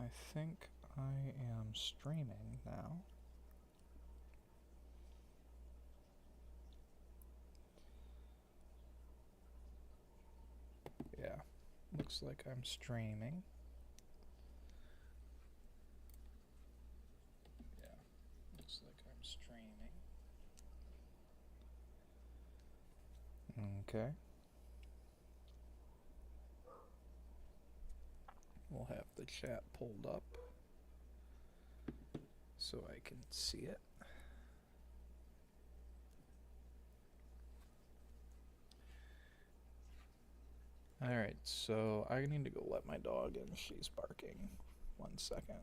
I think I am streaming now. Yeah, looks like I'm streaming. Yeah, looks like I'm streaming. Okay. We'll have the chat pulled up so I can see it. Alright, so I need to go let my dog in. She's barking. 1 second.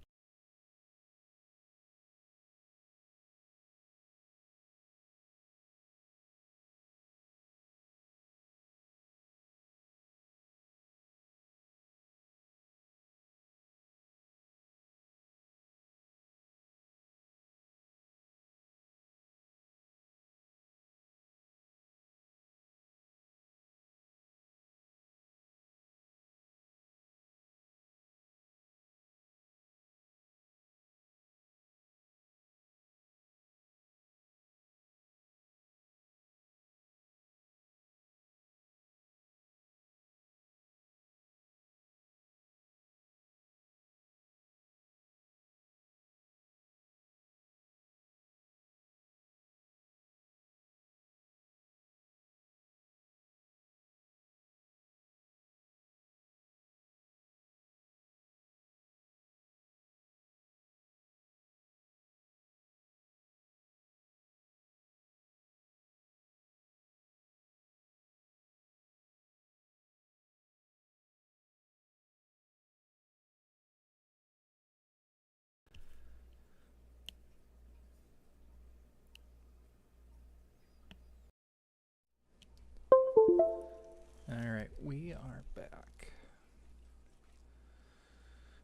Alright, we are back.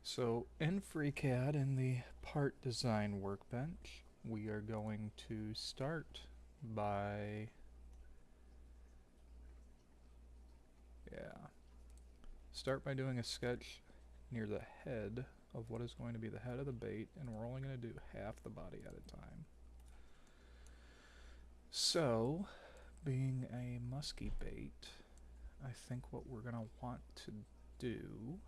So in FreeCAD, in the part design workbench, we are going to start by doing a sketch near the head of what is going to be the head of the bait, and we're only going to do half the body at a time. So, being a muskie bait, I think what we're going to want to do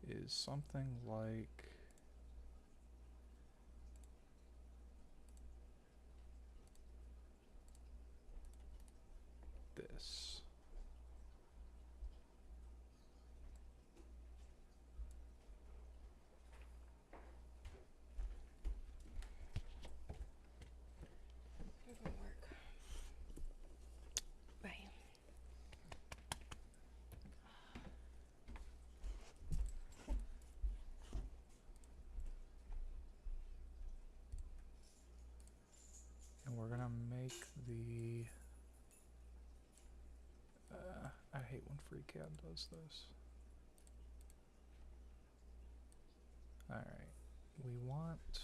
is something like this. Doesn't work. Bam. And we're going to make the... I hate when FreeCAD does this. Alright, we want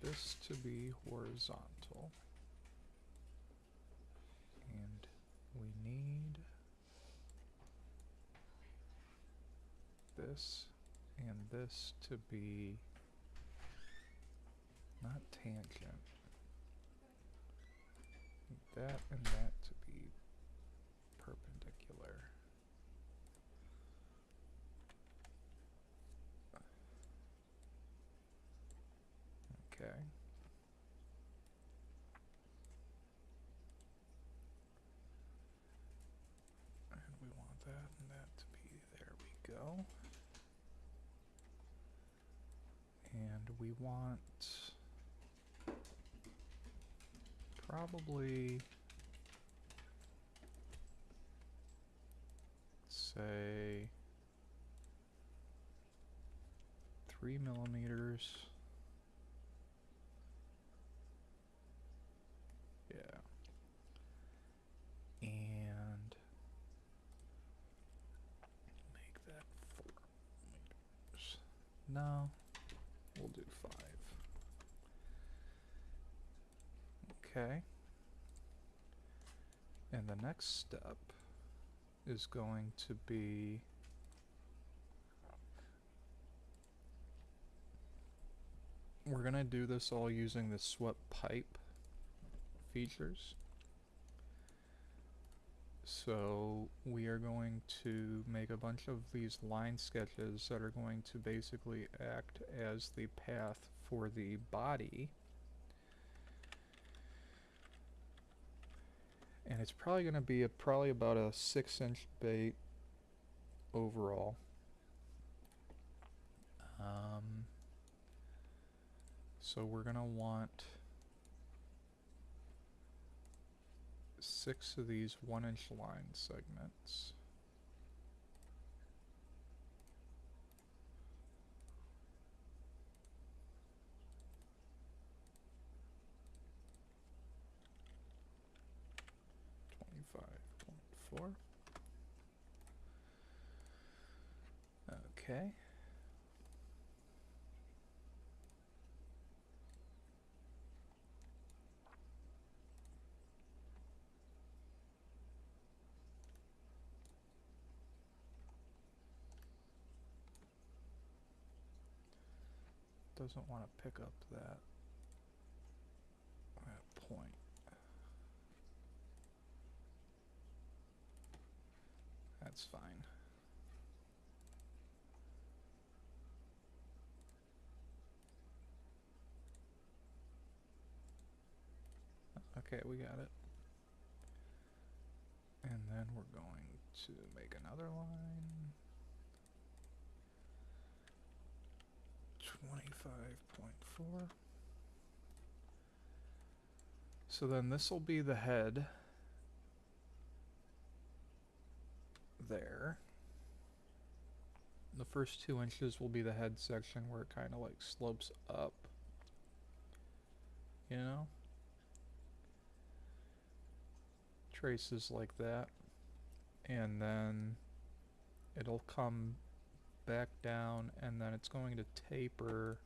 this to be horizontal. And we need this and this to be not tangent. That and that to be perpendicular. Okay. And we want that and that to be, there we go. And we want probably, say, 3 millimeters. Yeah. And make that 4 meters. No, we'll do 5. Okay. And the next step is going to be we're going to do this all using the swept pipe features. So we are going to make a bunch of these line sketches that are going to basically act as the path for the body. And it's probably going to be probably about a 6-inch bait overall. So we're going to want 6 of these 1-inch line segments. .4. Okay. Doesn't want to pick up that point. That's fine. Okay, we got it. And then we're going to make another line. 25.4. So then this will be the head there. The first 2 inches will be the head section where it kind of like slopes up, you know? Traces like that. And then it'll come back down and then it's going to taper.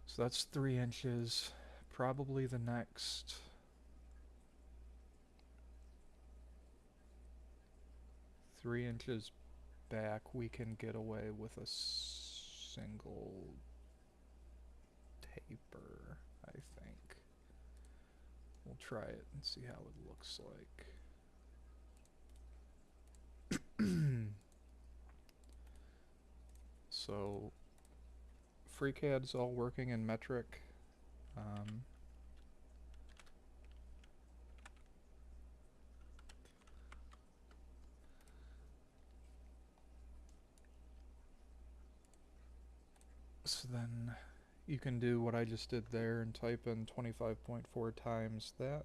So that's 3 inches. Probably the next 3 inches back we can get away with a single taper, I think. We'll try it and see how it looks like. So FreeCAD's all working in metric. So then you can do what I just did there and type in 25.4 times that.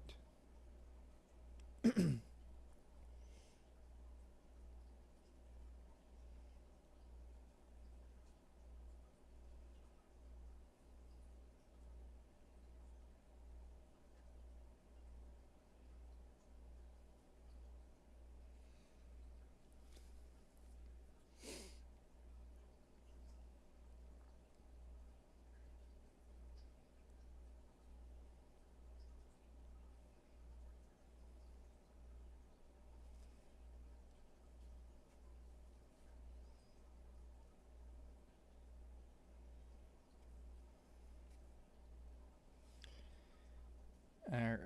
Alright,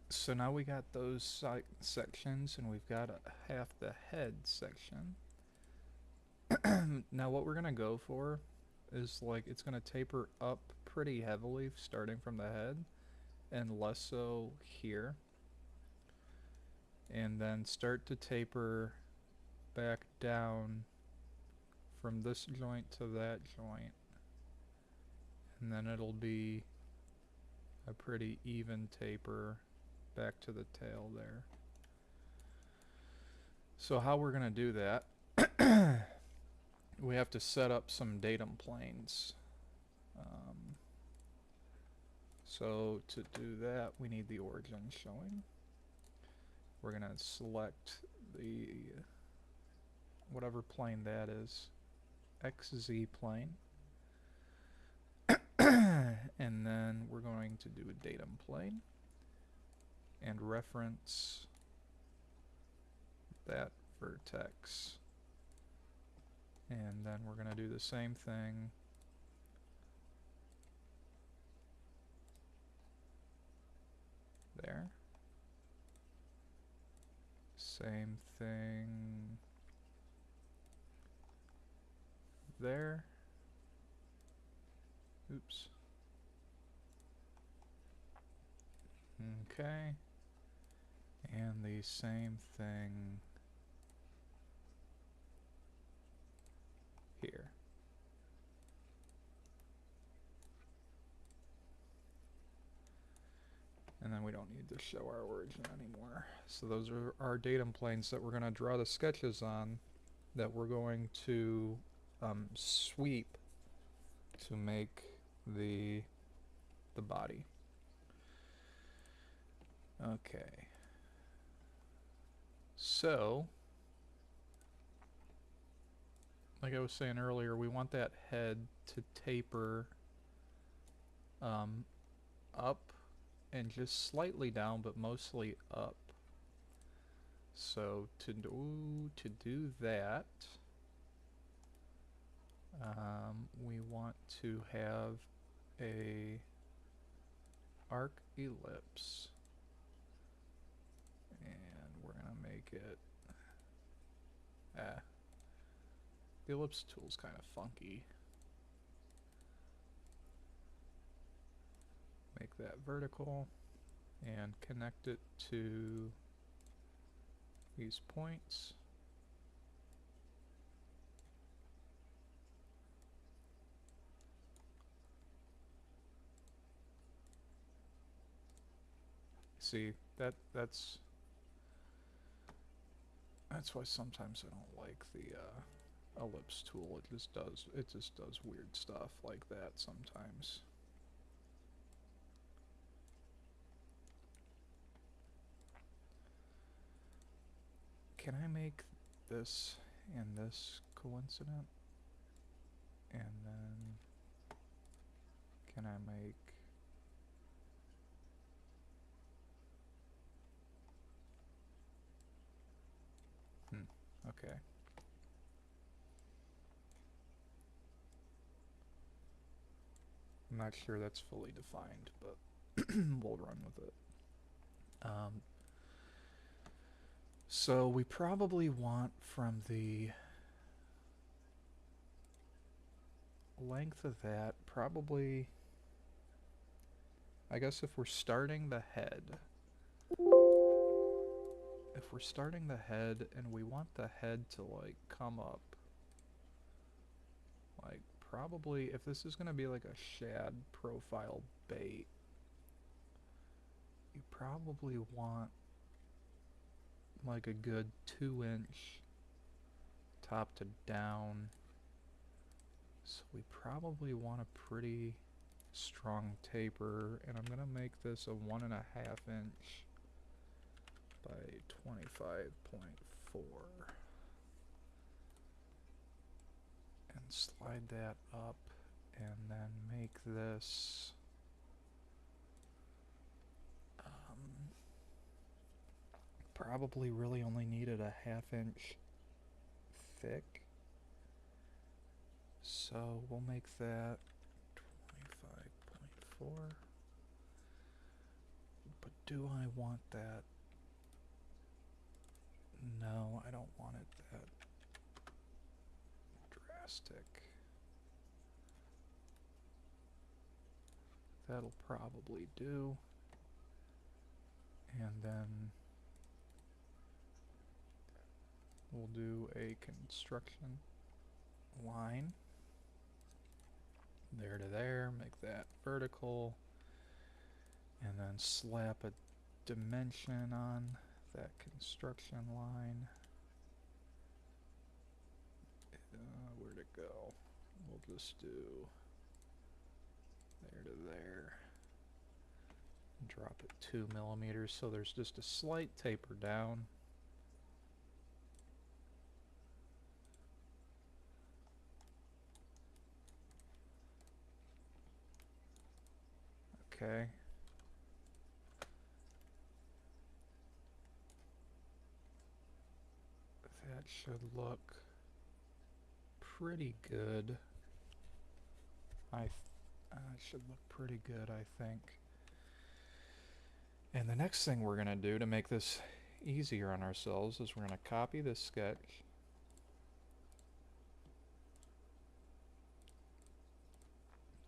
so now we got those sections and we've got half the head section. Now what we're gonna go for is like it's gonna taper up pretty heavily starting from the head and less so here, and then start to taper back down from this joint to that joint, and then it'll be a pretty even taper back to the tail there. So how we're gonna do that, we have to set up some datum planes. So to do that we need the origin showing. We're gonna select the whatever plane that is, XZ plane. And then we're going to do a datum plane and reference that vertex. And then we're going to do the same thing Same thing there. Oops. Okay. And the same thing here. And then we don't need to show our origin anymore. So those are our datum planes that we're going to draw the sketches on, that we're going to sweep to make the body. Okay. So, like I was saying earlier, we want that head to taper up and just slightly down, but mostly up. So to do that, we want to have a arc ellipse, and we're gonna make it. The ellipse tool's kind of funky. Make that vertical and connect it to these points. See, that's why sometimes I don't like the ellipse tool. It just does weird stuff like that sometimes. Can I make this and this coincident? And then can I make okay. I'm not sure that's fully defined, but we'll run with it. So we probably want from the length of that, probably, I guess if we're starting the head, and we want the head to like come up, like probably if this is going to be like a shad profile bait, you probably want like a good 2-inch top to down. So we probably want a pretty strong taper, and I'm going to make this a 1.5 inch by 25.4 and slide that up, and then make this probably really only needed a 1/2 inch thick, so we'll make that 25.4. But do I want that? No, I don't want it that drastic. That'll probably do. And then we'll do a construction line there to there, make that vertical, and then slap a dimension on that construction line. Where'd it go? We'll just do there to there. Drop it 2 millimeters, so there's just a slight taper down. Okay. That should look pretty good. It should look pretty good, I think. And the next thing we're going to do to make this easier on ourselves is we're going to copy this sketch.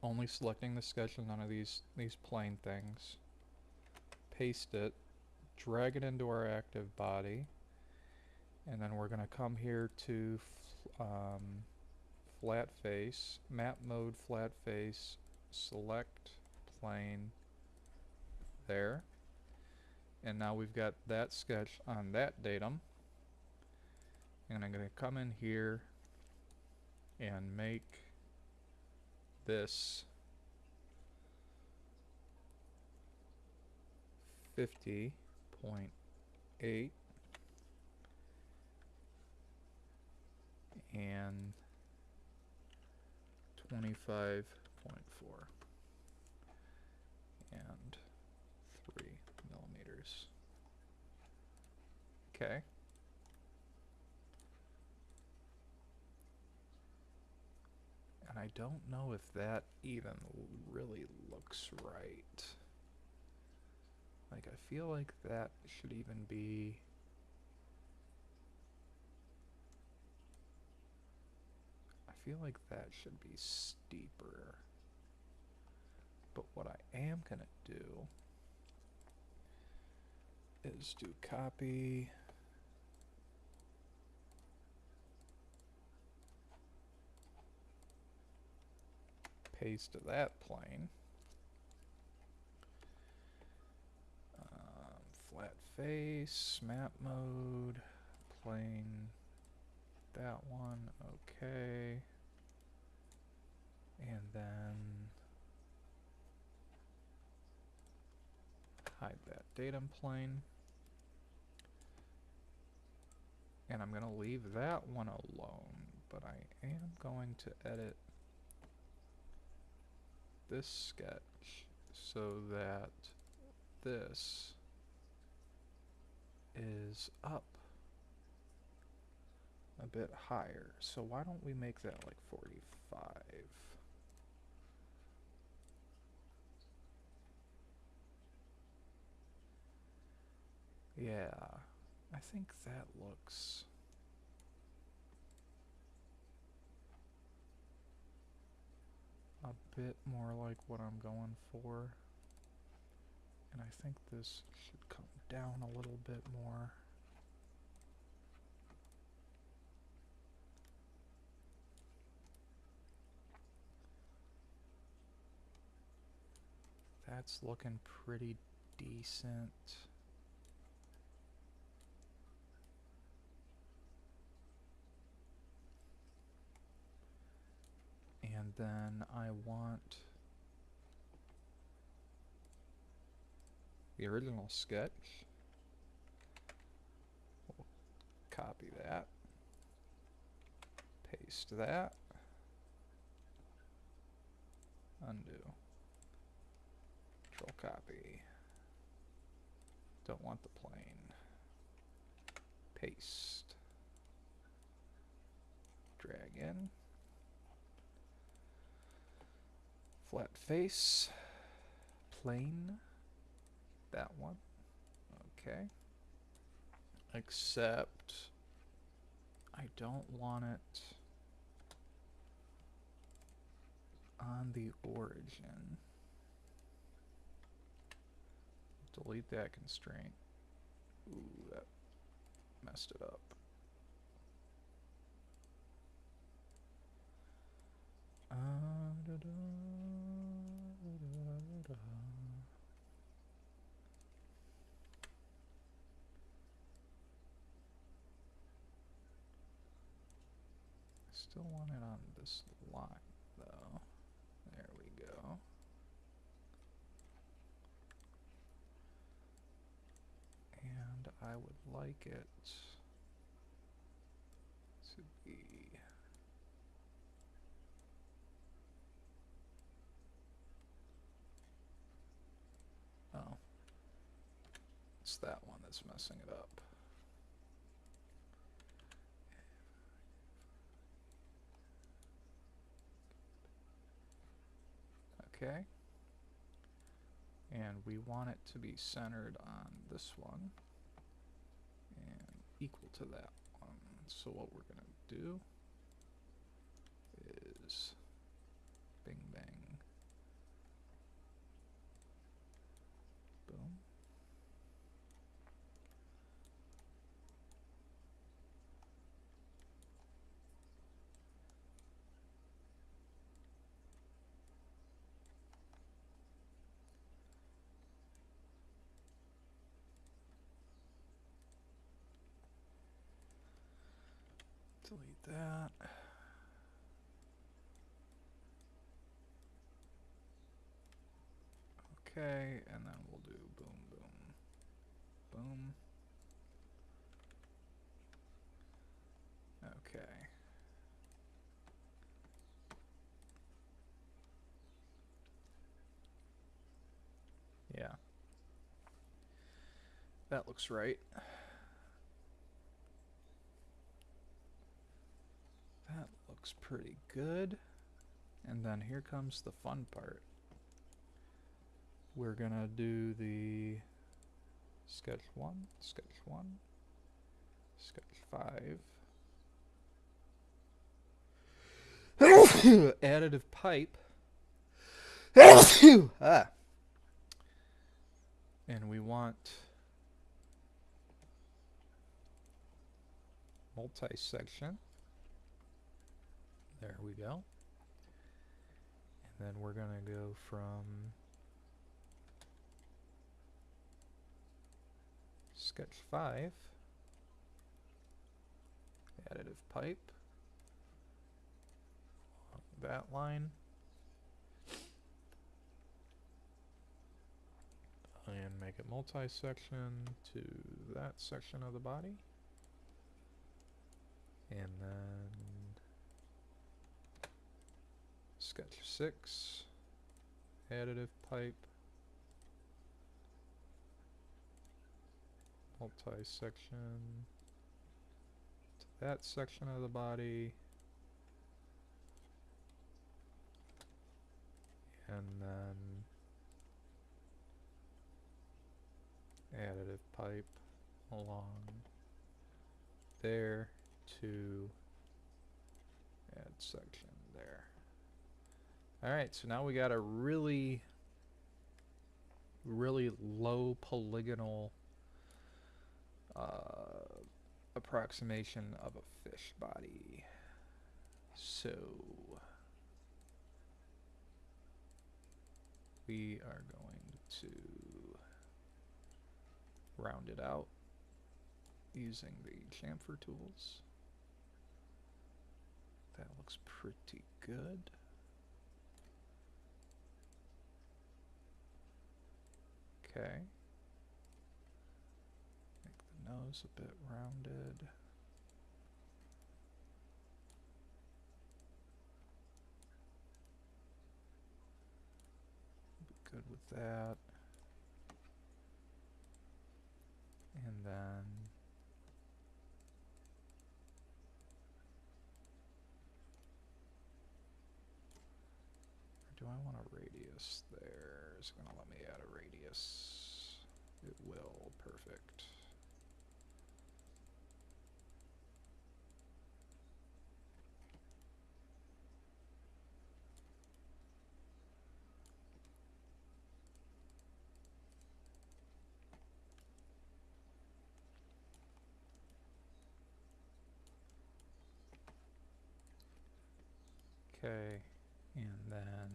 Only selecting the sketch and none of these plain things. Paste it, drag it into our active body, and then we're going to come here to flat face, map mode flat face, select plane there, and now we've got that sketch on that datum, and I'm going to come in here and make this 50.8 and 25.4 and 3 millimeters. Okay. And I don't know if that even really looks right. Like, I feel like that should even be... I feel like that should be steeper. But what I am gonna do is do copy, paste to that plane, flat face, map mode, plane, that one, okay, and then hide that datum plane, and I'm going to leave that one alone, but I am going to edit this sketch so that this is up a bit higher. So why don't we make that like 45? Yeah, I think that looks... a bit more like what I'm going for. And I think this should come down a little bit more. That's looking pretty decent. And then I want the original sketch. We'll copy that, paste that, undo, control copy. Don't want the plane. Paste. Drag in. Flat face. Plane. That one. Okay. Except I don't want it on the origin. Delete that constraint. Ooh, that messed it up. Still want it on this line, though. There we go. And I would like it to be... oh. It's that one that's messing it up. Okay. And we want it to be centered on this one. equal to that one. So what we're going to do is bing bang boom. Delete that. Okay, and then we'll do boom, boom, boom. Okay. Yeah. That looks right. That looks pretty good. And then here comes the fun part. We're gonna do the sketch 1, sketch 1, sketch 5. Additive pipe. Ah. And we want multi-section. There we go. And then we're gonna go from sketch 5, additive pipe, on that line, and make it multi-section to that section of the body. And then sketch 6, additive pipe, multi-section to that section of the body, and then additive pipe along there to add section there. Alright, so now we got a really low polygonal approximation of a fish body. So we are going to round it out using the chamfer tools. That looks pretty good. Okay. Make the nose a bit rounded. Be good with that. And then do I want a radius there? Is it going to let me add a radius? It will. Perfect. Okay, and then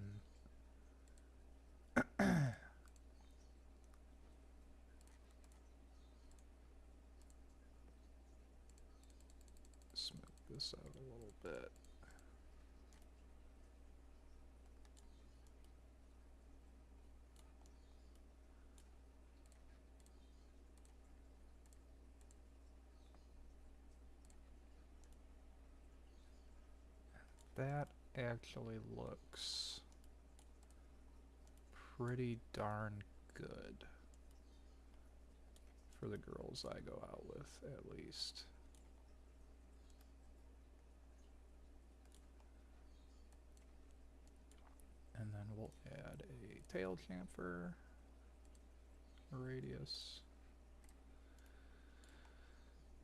smooth this out a little bit. That actually looks pretty darn good for the girls I go out with, at least. And then we'll add a tail chamfer, a radius,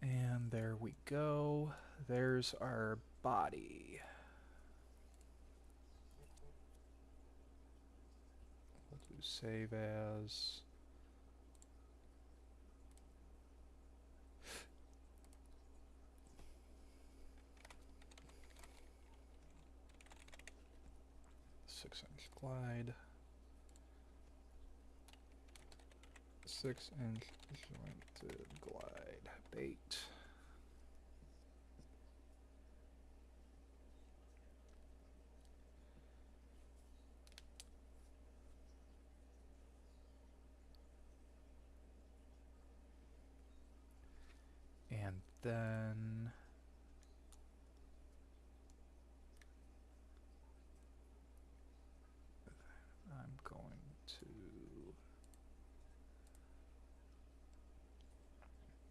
and we go. There's our body. We'll do save as. Six-inch glide. 6-inch jointed glide bait. And then I'm going to.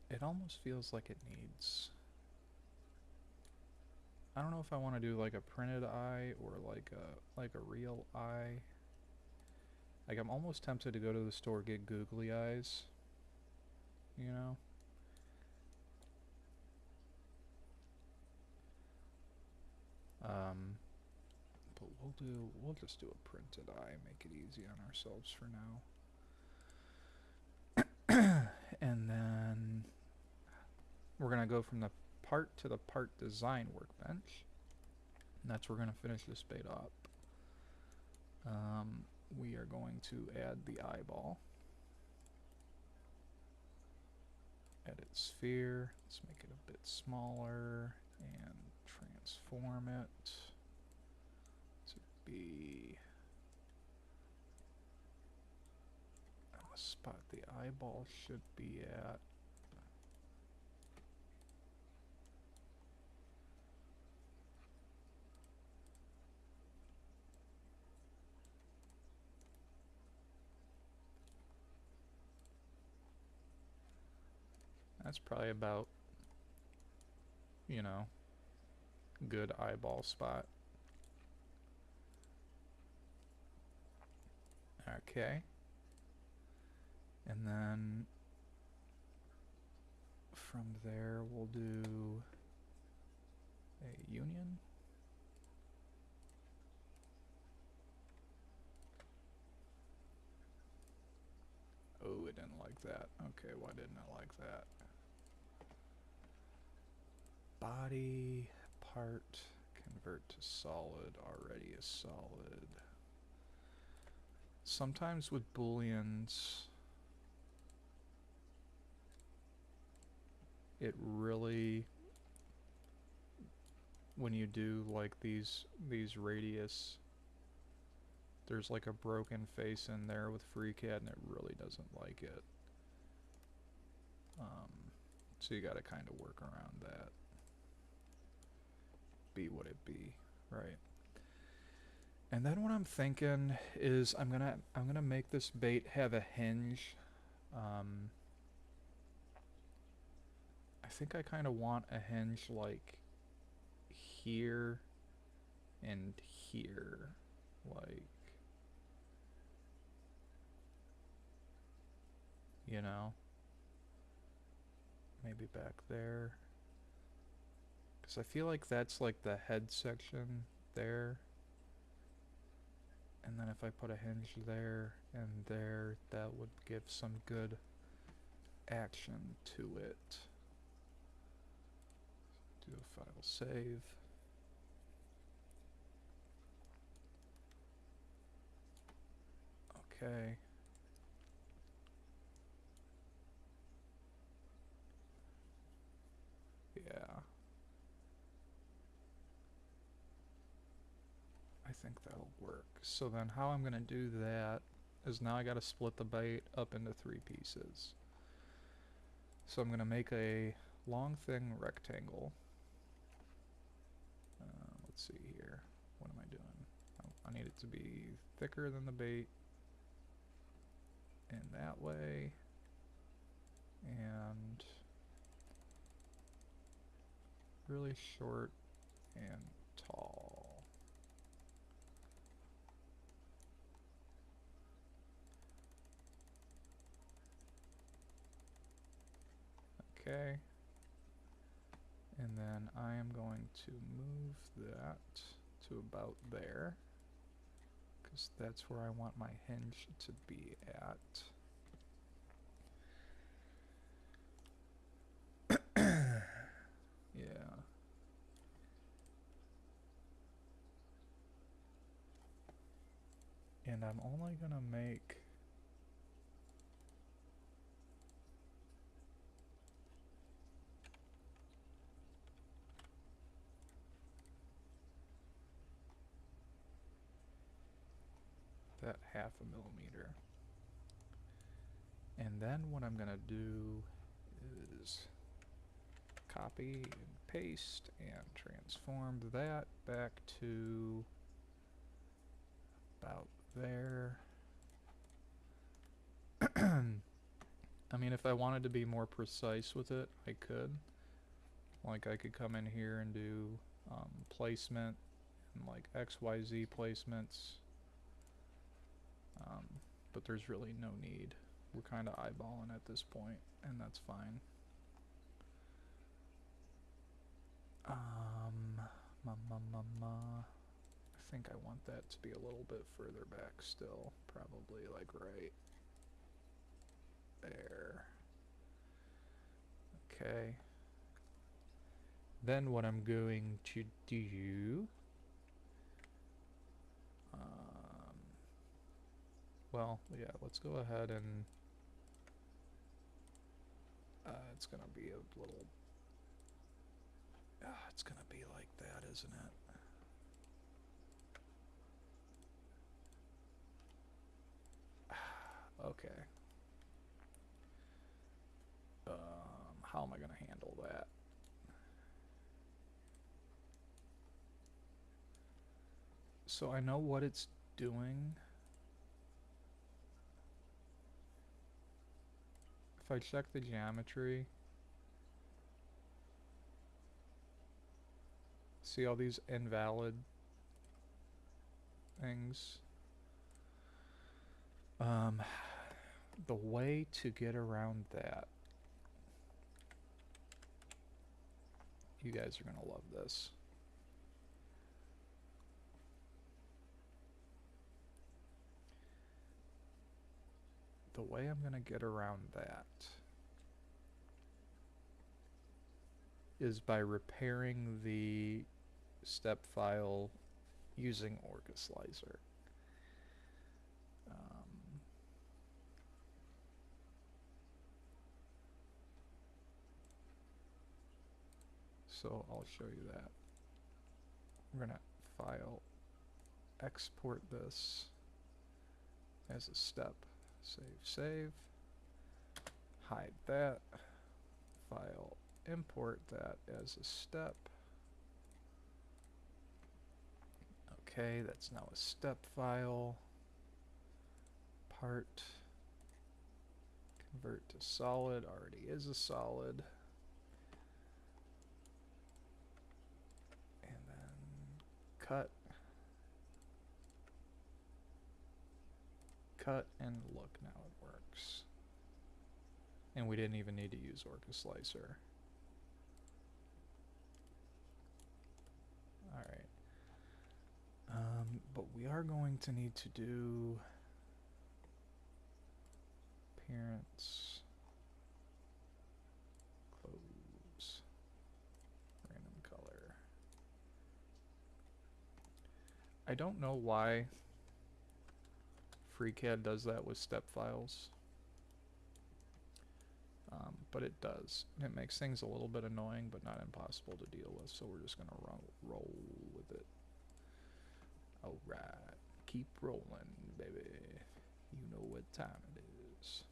It almost feels like it needs. I don't know if I want to do like a printed eye or like a real eye. Like I'm almost tempted to go to the store, get googly eyes. You know? But we'll just do a printed eye, make it easy on ourselves for now. And then we're gonna go from the part to the part design workbench. And that's where we're gonna finish this bait up. We are going to add the eyeball. Edit sphere. Let's make it a bit smaller and transform it to be the spot the eyeball should be at. That's probably about, you know, good eyeball spot. Okay. And then from there we'll do a union. Oh, it didn't like that. Okay, why didn't it like that? Body part convert to solid, already is solid. Sometimes with booleans it really, when you do like these radius, there's like a broken face in there with FreeCAD and it really doesn't like it. So you gotta kind of work around that. Be what it be, right? And then what I'm thinking is I'm gonna make this bait have a hinge. I think I kind of want a hinge like here and here, like, you know, maybe back there, because I feel like that's like the head section there, and then if I put a hinge there and there, that would give some good action to it. Do a file save. Okay. Yeah. I think that'll work. So then how I'm going to do that is now I got to split the bait up into 3 pieces. So I'm going to make a long thin rectangle. Let's see here. What am I doing? Oh, I need it to be thicker than the bait in that way. And really short and tall. Okay. And then I am going to move that to about there, because that's where I want my hinge to be at. Yeah. And I'm only gonna make that 1/2 millimeter. And then what I'm gonna do is copy and paste and transform that back to about there. I mean, if I wanted to be more precise with it, I could. Like, I could come in here and do placement and like XYZ placements. But there's really no need. We're kind of eyeballing at this point, and that's fine. I think I want that to be a little bit further back still. Probably like right there. Okay. Then what I'm going to do, well, yeah, let's go ahead and it's gonna be a little, it's gonna be like that, isn't it? Okay. How am I gonna handle that? So I know what it's doing. If I check the geometry, see all these invalid things? The way to get around that, you guys are gonna love this. The way I'm gonna get around that is by repairing the step file using OrcaSlicer. So I'll show you that. We're gonna file, export this as a step, save, hide that, file, import that as a step. Okay, that's now a step file. Part, convert to solid, already is a solid. And then cut, and look, now it works. And we didn't even need to use OrcaSlicer. Alright. But we are going to need to do appearance, close, random color. I don't know why FreeCAD does that with step files, but it does. And it makes things a little bit annoying, but not impossible to deal with, so we're just going to roll with it. Alright, keep rolling, baby. You know what time it is.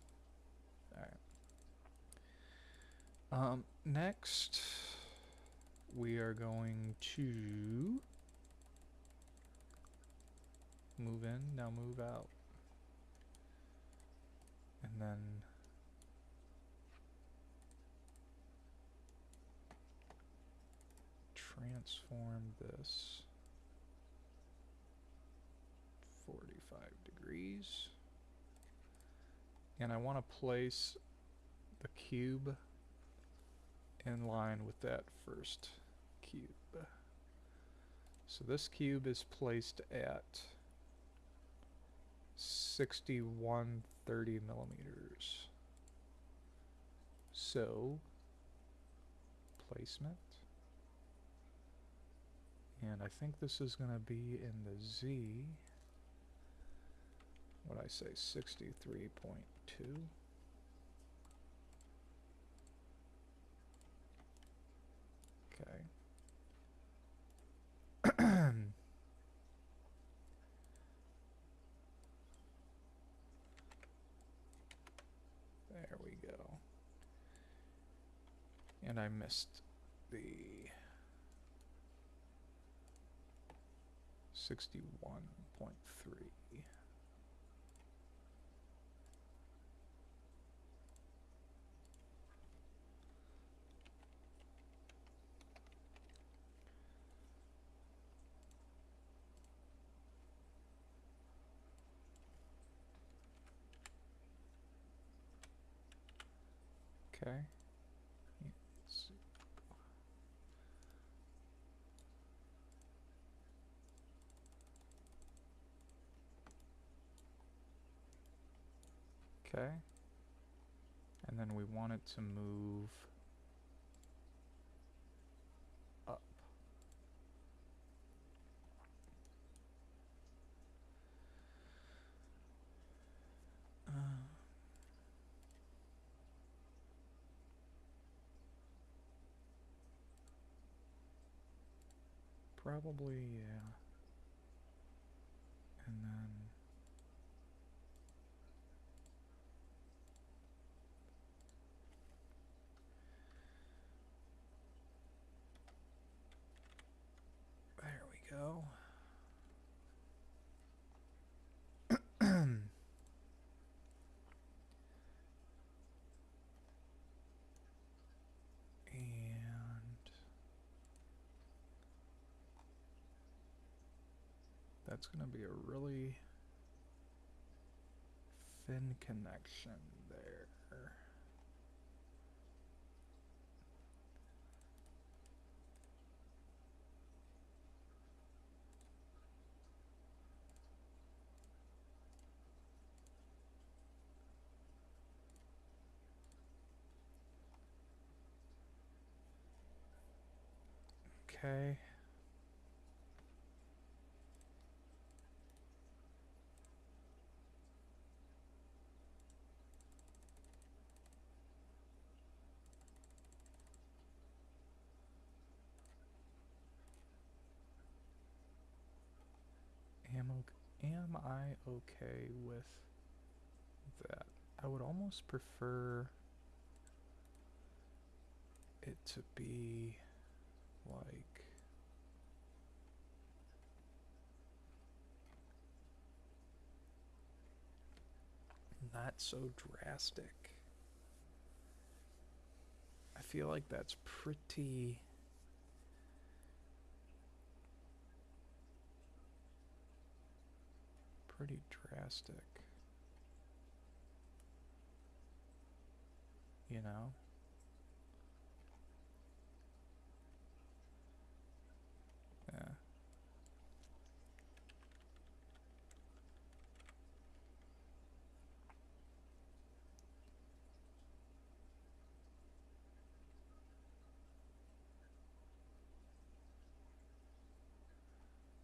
Alright. Next, we are going to move in, now move out. And then transform this 45 degrees. And I want to place the cube in line with that first cube. So this cube is placed at 6130 millimeters. So placement, and I think this is going to be in the Z. What I say, 63.2. Okay. There we go. And I missed the 61.3. Okay. Let's see. Okay. And then we want it to move up. Probably, yeah. And then there we go. And that's going to be a really thin connection there. Okay. Am I okay with that? I would almost prefer it to be like not so drastic. I feel like that's pretty drastic. You know? Yeah.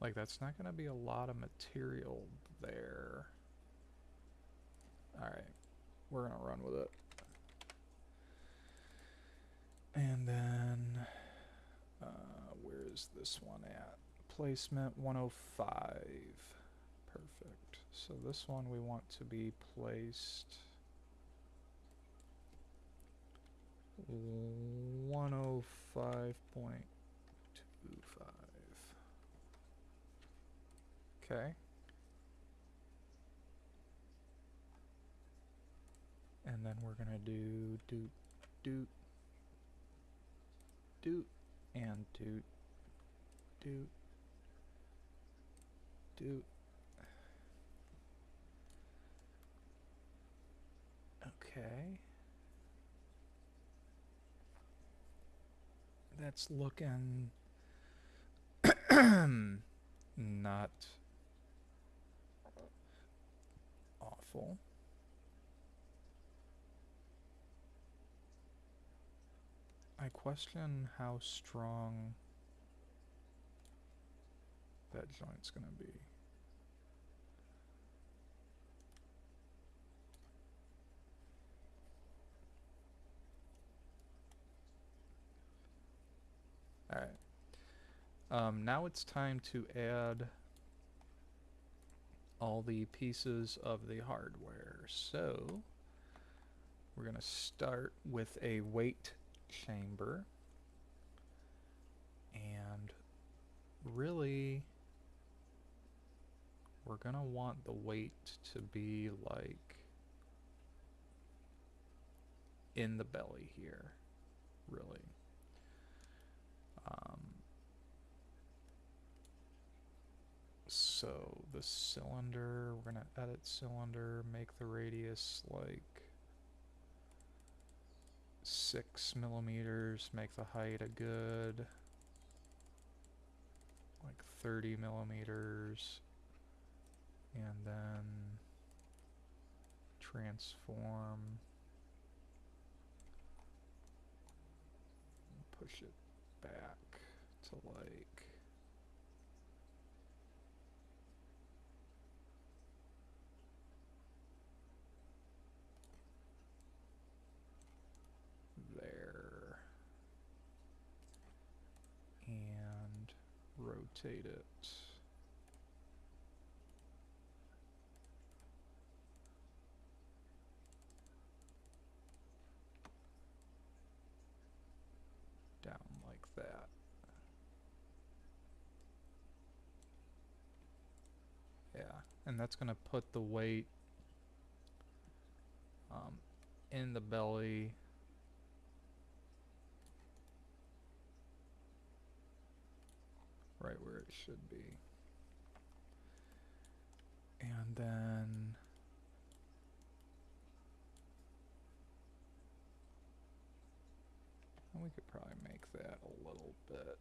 Like, that's not going to be a lot of material there. Alright. We're going to run with it. And then, where is this one at? Placement 105. Perfect. So this one we want to be placed 105.25. Okay. And then we're gonna do doot, doot, doot, and doot, doot, doot. Okay. that's looking not awful. I question how strong that joint's going to be. Alright. Now it's time to add all the pieces of the hardware. So we're going to start with a weight chamber. And really, we're going to want the weight to be like in the belly here, really. So the cylinder, we're going to edit cylinder, make the radius like 6 millimeters, make the height a good like 30 millimeters, and then transform, push it back to like there, and rotate it down like that. Yeah, and that's going to put the weight in the belly right where it should be. And then we could probably make that a little bit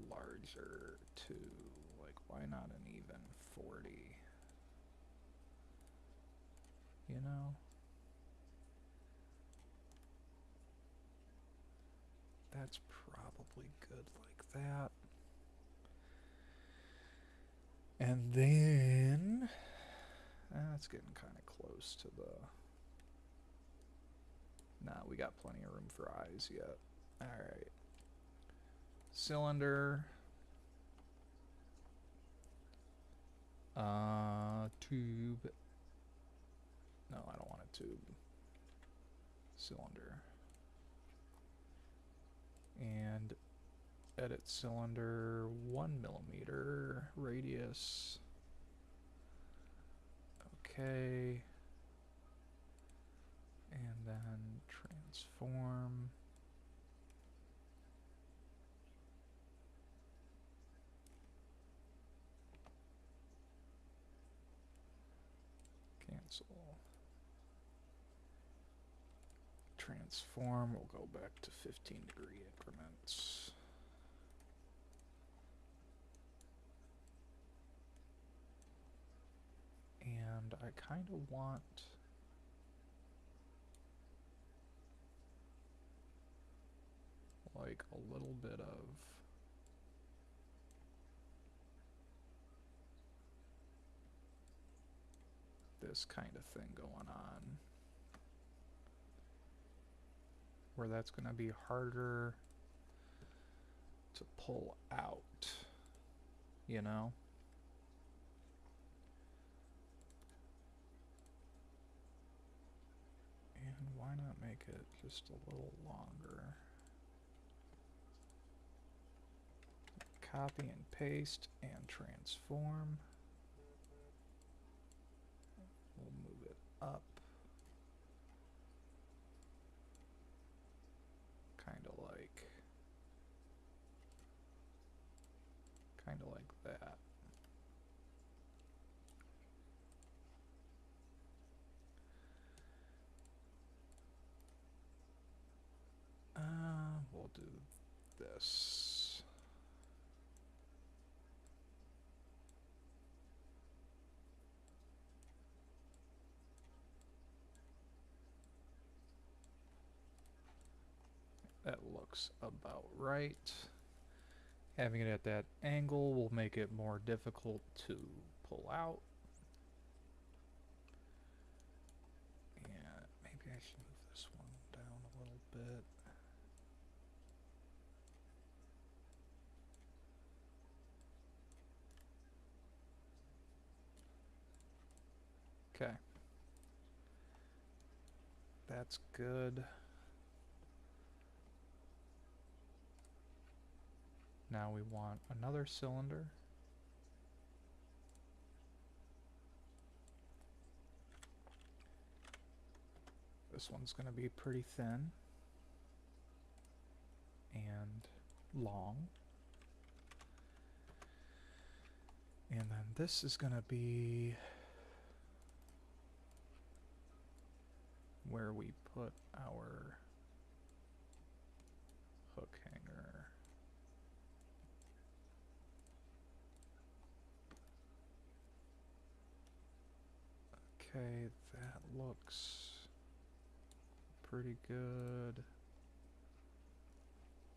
larger too. Like, why not an even 40? You know? That's probably good like that. And then that's getting kind of close to the... Nah, we got plenty of room for eyes yet. Alright. Cylinder. Tube. No, I don't want a tube. Cylinder. And edit cylinder 1 millimeter radius. Okay. And then transform. Cancel. Transform, we'll go back to 15-degree increments. And I kind of want like a little bit of this kind of thing going on, where that's going to be harder to pull out, you know? And why not make it just a little longer? Copy and paste and transform. We'll move it up. Kind of like that. do this. That looks about right. Having it at that angle will make it more difficult to pull out. And maybe I should move this one down a little bit. Okay. That's good. Now we want another cylinder. This one's going to be pretty thin and long. And then this is going to be where we put our hook hanger. Okay, that looks pretty good.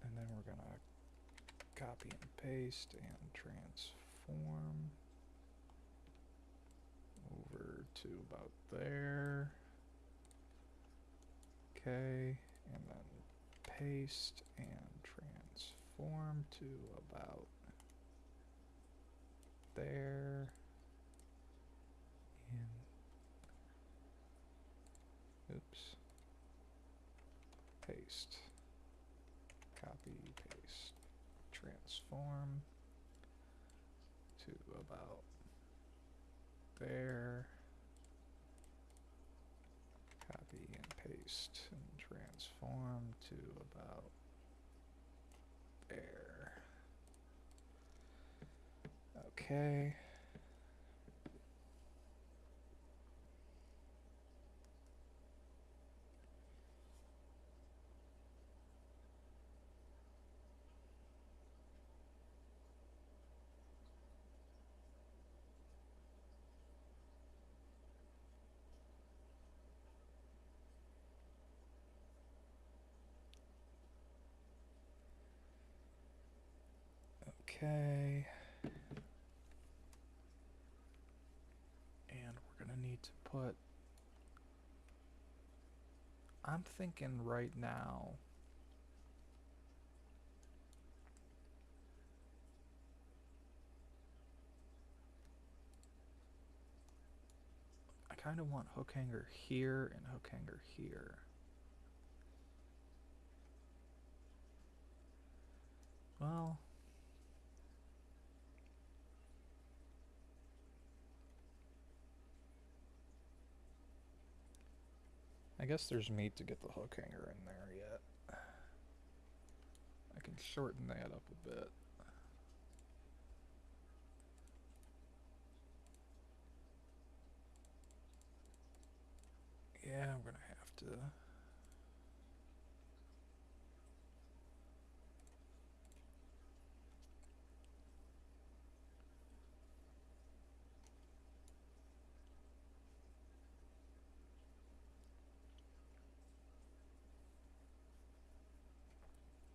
And then we're gonna copy and paste and transform over to about there. Okay, and then paste and transform to about there. And oops. Paste. Copy, paste, transform to about there. Copy and paste and transform to about there. Okay. Okay. And we're gonna need to put, I'm thinking right now, I kind of want hook hanger here and hook hanger here. Well, I guess there's meat to get the hook hanger in there yet. I can shorten that up a bit. Yeah, I'm gonna have to.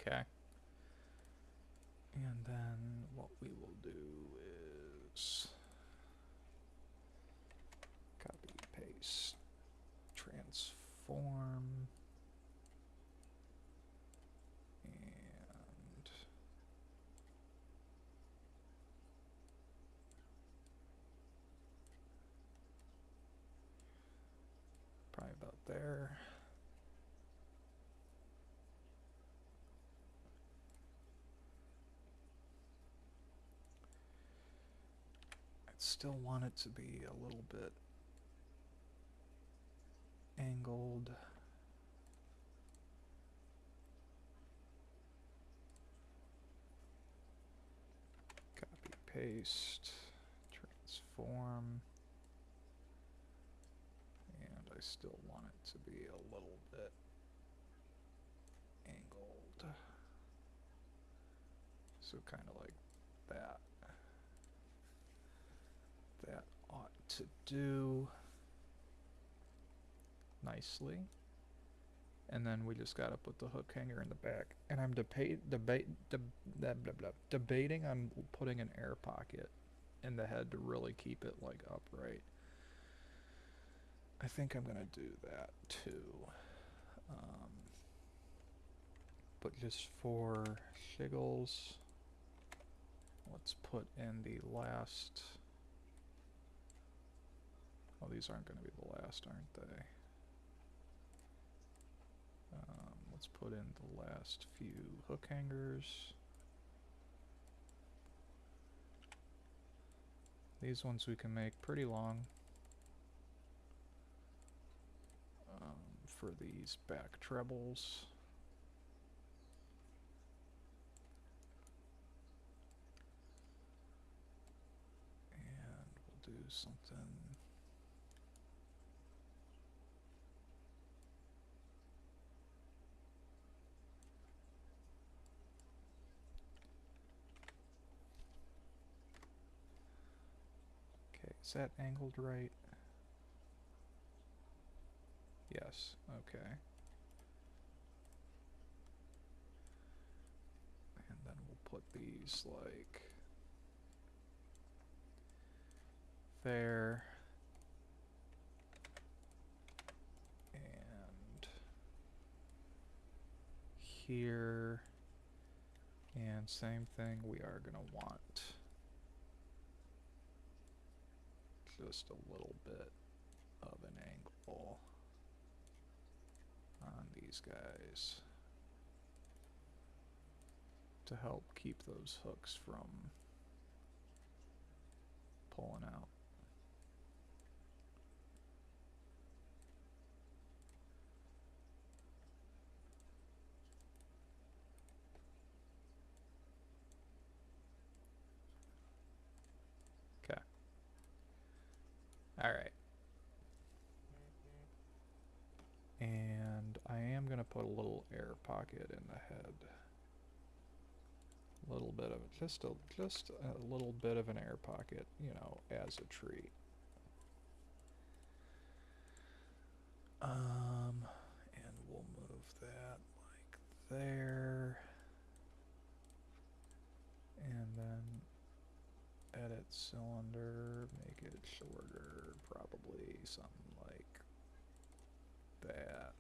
Okay. And then what we will do is copy, paste, transform, and probably about there. I'd still want it to be a little bit angled. Copy, paste, transform, and I still want it to be a little bit angled. So kind of like that. That ought to do nicely. And then we just gotta put the hook hanger in the back. And I'm debating on putting an air pocket in the head to really keep it like upright. I think I'm gonna do that too. But just for shiggles, let's put in the last. Oh, these aren't going to be the last, aren't they? Let's put in the last few hook hangers. These ones we can make pretty long for these back trebles. And we'll do something. Okay, is that angled right? Yes, okay. And then we'll put these like there. And here. And same thing, we are going to want just a little bit of an angle on these guys to help keep those hooks from pulling out. Okay. Alright. And I am going to put a little air pocket in the head. A little bit of just a little bit of an air pocket, you know, as a treat. And we'll move that like there. And then edit cylinder, make it shorter, probably something like that.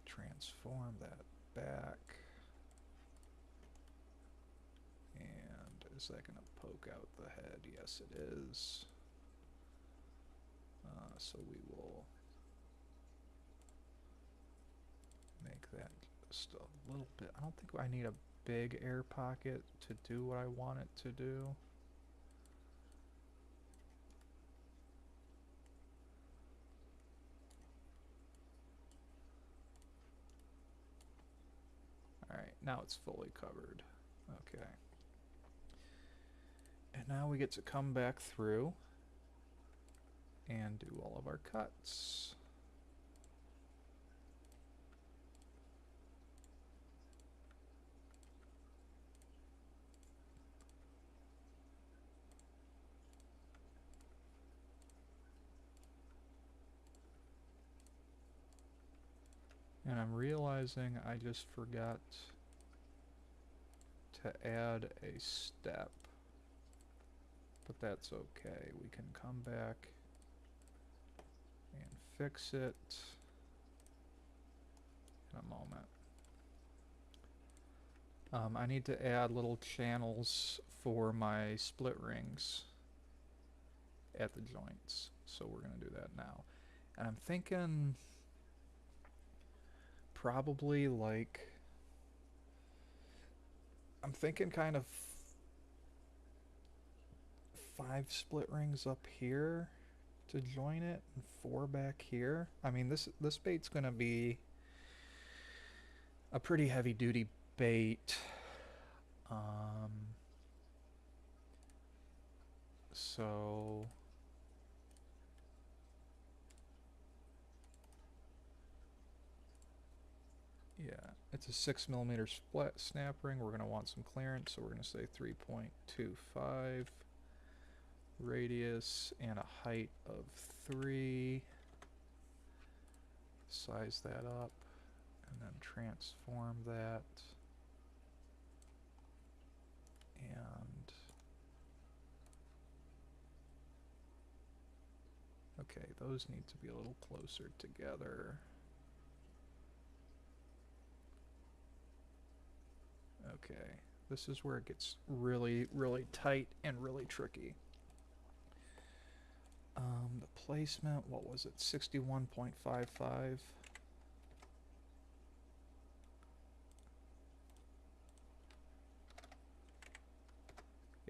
Transform that back. And is that going to poke out the head? Yes, it is. So we will make that just a little bit. I don't think I need a big air pocket to do what I want it to do. Alright, now it's fully covered. Okay. And now we get to come back through and do all of our cuts. And I'm realizing I just forgot to add a step. But that's okay. We can come back and fix it in a moment. I need to add little channels for my split rings at the joints. So we're going to do that now. And I'm thinking probably like, I'm thinking kind of 5 split rings up here to join it and 4 back here. I mean, this bait's going to be a pretty heavy duty bait. So yeah, It's a 6mm split snap ring. We're going to want some clearance, so we're going to say 3.25. Radius and a height of 3. Size that up and then transform that. And okay, those need to be a little closer together. Okay, this is where it gets really, really tight and really tricky. The placement, what was it, 61.55?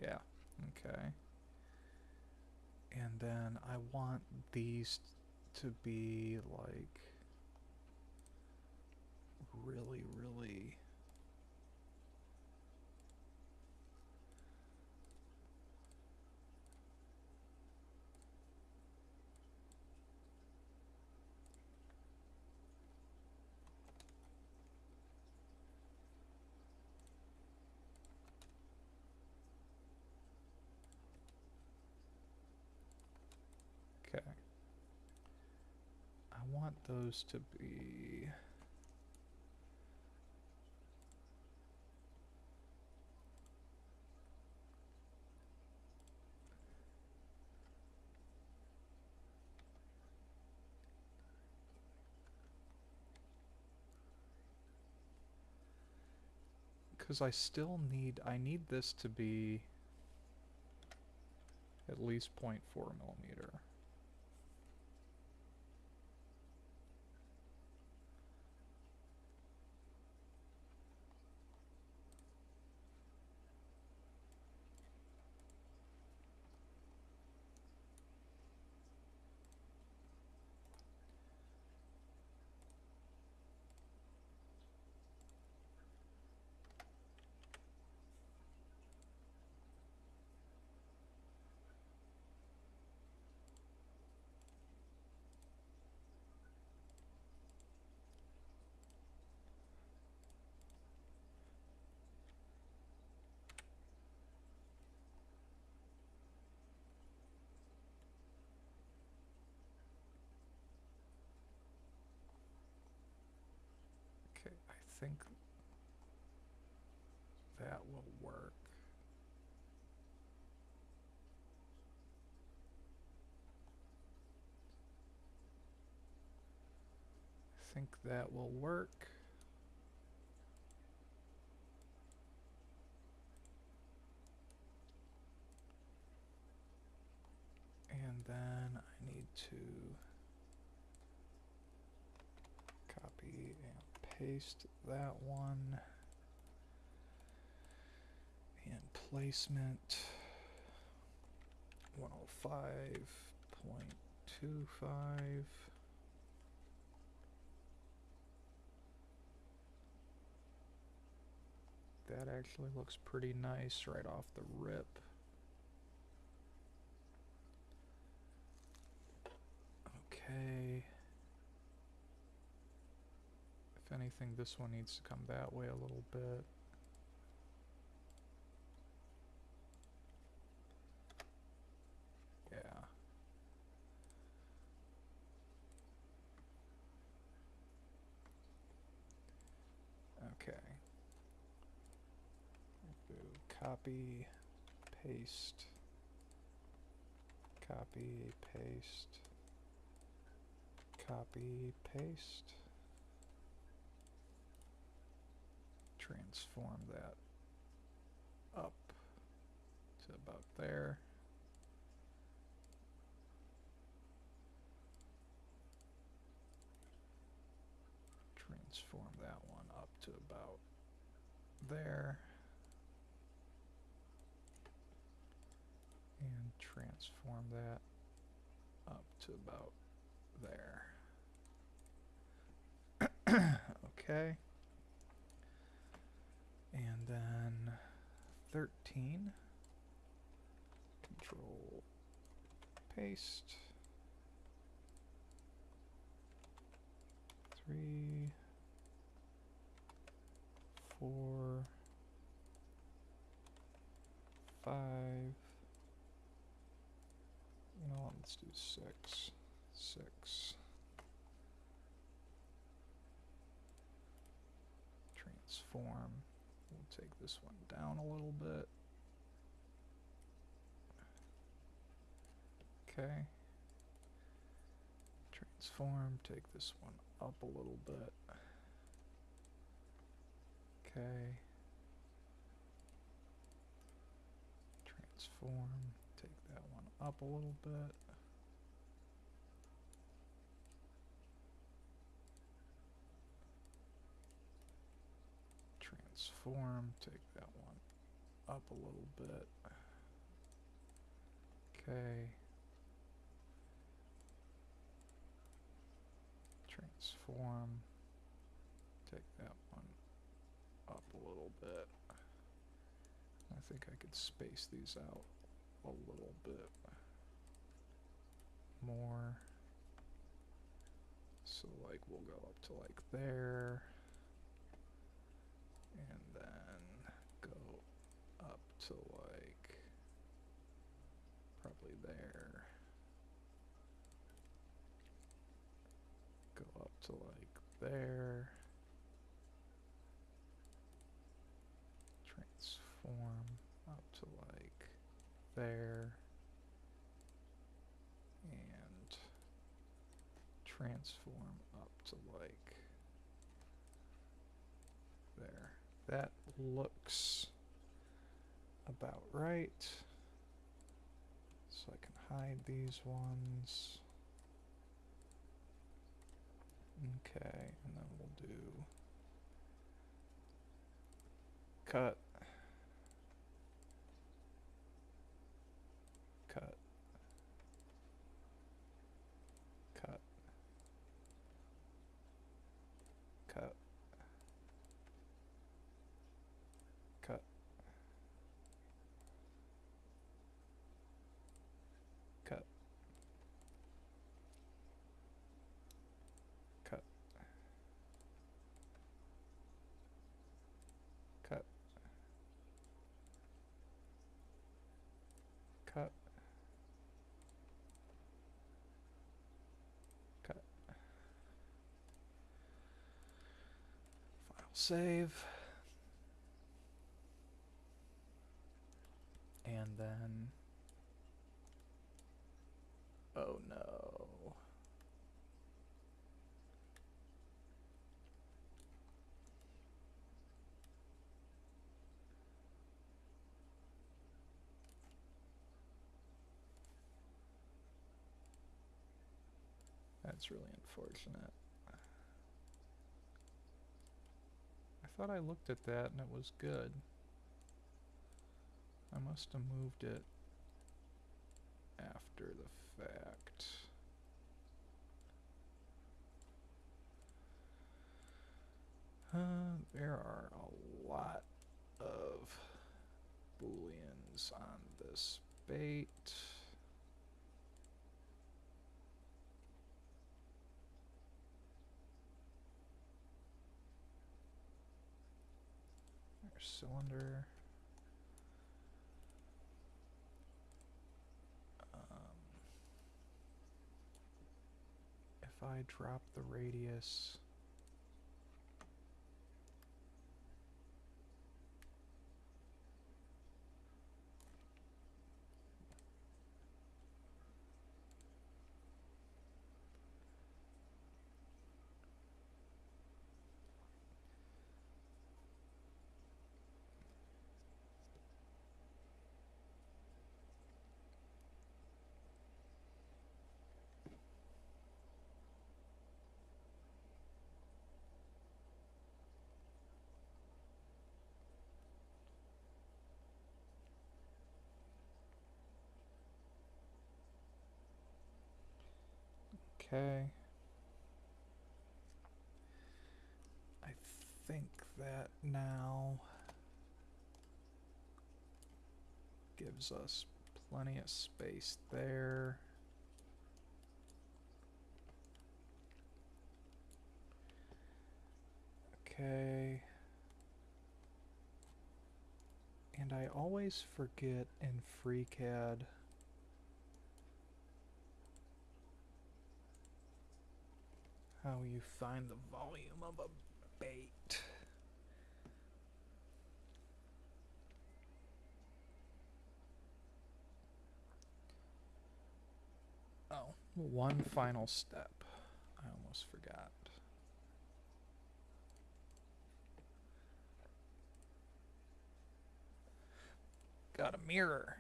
Yeah, okay. And then I want these to be like really, really... Okay. I want those to be... because I need this to be at least 0.4mm. Okay, I think that will work. I think that will work. And then I need to copy and paste that one. And placement 105.25. That actually looks pretty nice right off the rip. Okay. If anything, this one needs to come that way a little bit. Yeah. Okay. Do copy, paste, copy, paste, copy, paste. Transform that up to about there. Transform that one up to about there. And transform that up to about there. Okay. And then 13. Control paste. 3. 4, 5. You know what? Let's do 6. 6. Transform. We'll take this one down a little bit. Okay. Transform. Take this one up a little bit. Okay. Transform. Take that one up a little bit. Transform. Take that one up a little bit. Okay. Transform. Take that one up a little bit. I think I could space these out a little bit more. So like we'll go up to like there. And then go up to like probably there. Go up to like there. Transform up to like there. And transform up to like there. That looks about right. So I can hide these ones. Okay, and then we'll do cut, cut, cut, cut, cut, cut, cut, cut, cut, cut. File save. And then, oh no. That's really unfortunate. I thought I looked at that and it was good. I must have moved it after the fact. There are a lot of booleans on this bait. There's cylinder. If I drop the radius, okay. I think that now gives us plenty of space there. Okay. And I always forget in FreeCAD how you find the volume of a bait. Oh, one final step. I almost forgot. Got a mirror.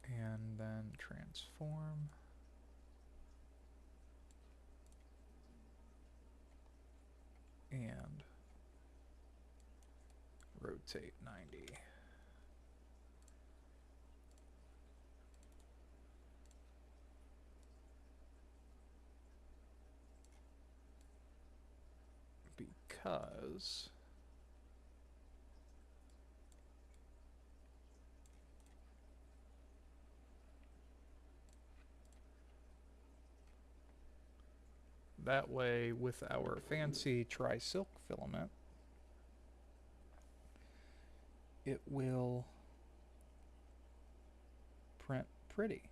And then transform. And rotate 90. Because that way, with our fancy tri-silk filament, it will print pretty.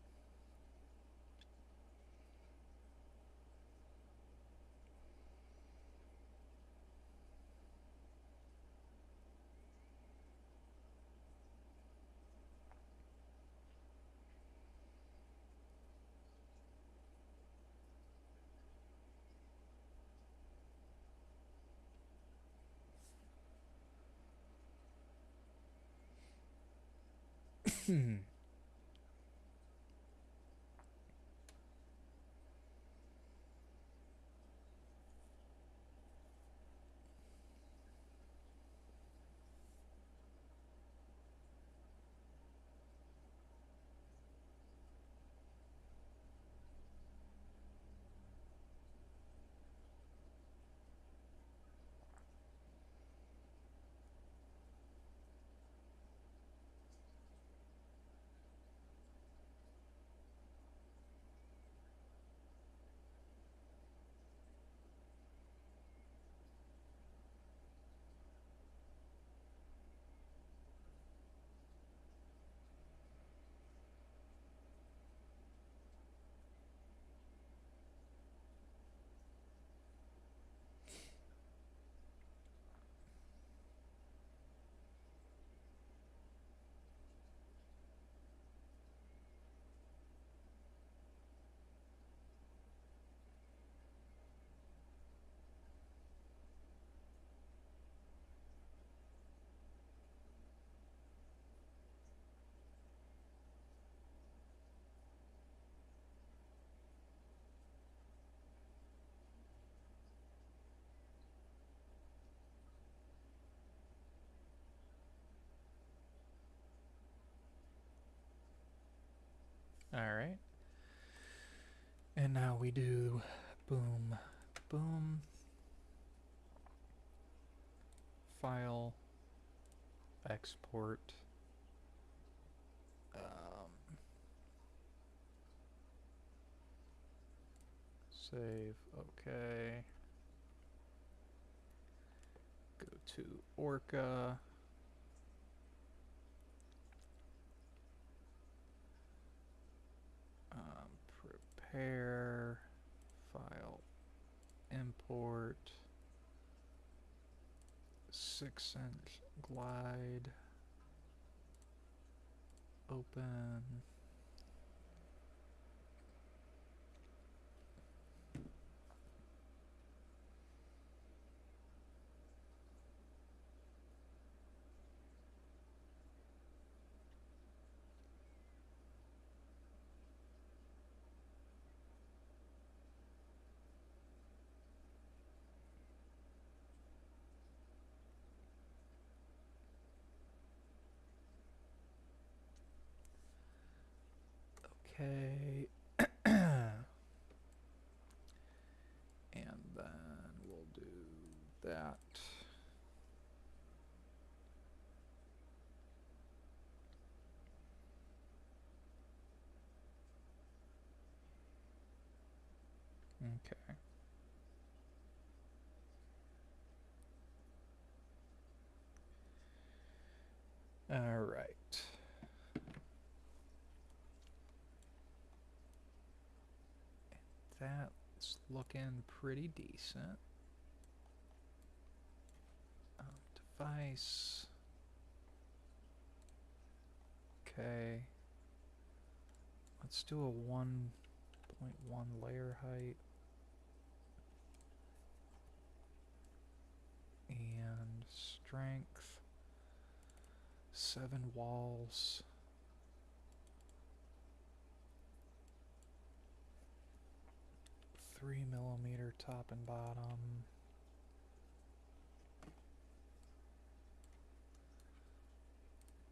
Alright. And now we do boom, boom, file, export, save, okay. Go to Orca. Prepare, file, import, 6-inch glide, open. Okay. And then we'll do that. Okay. All right. That's looking pretty decent. Device. Okay. Let's do a 1.1 layer height. And strength. 7 walls. 3mm top and bottom.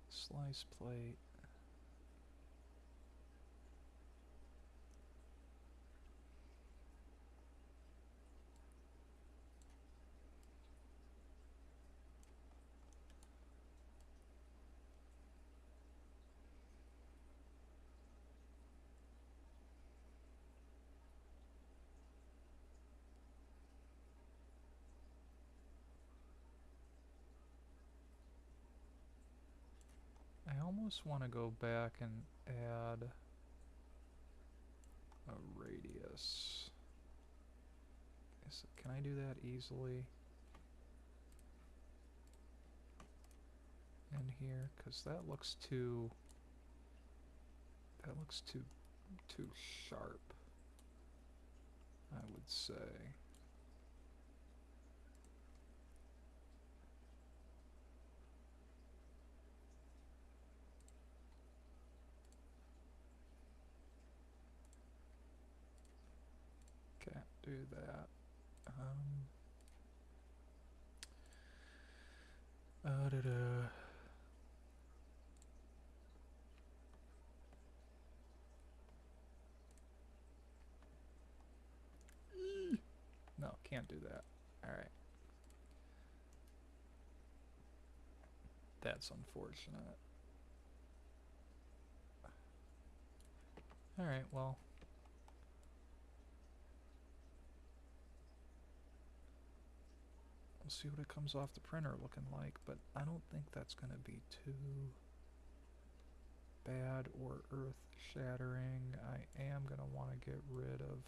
Slice plate. I almost want to go back and add a radius. Can I do that easily in here? Because that looks too too sharp, I would say. Can't do that. Da-da. No, can't do that. Alright. That's unfortunate. Alright, well. We'll see what it comes off the printer looking like, but I don't think that's going to be too bad or earth-shattering. I am going to want to get rid of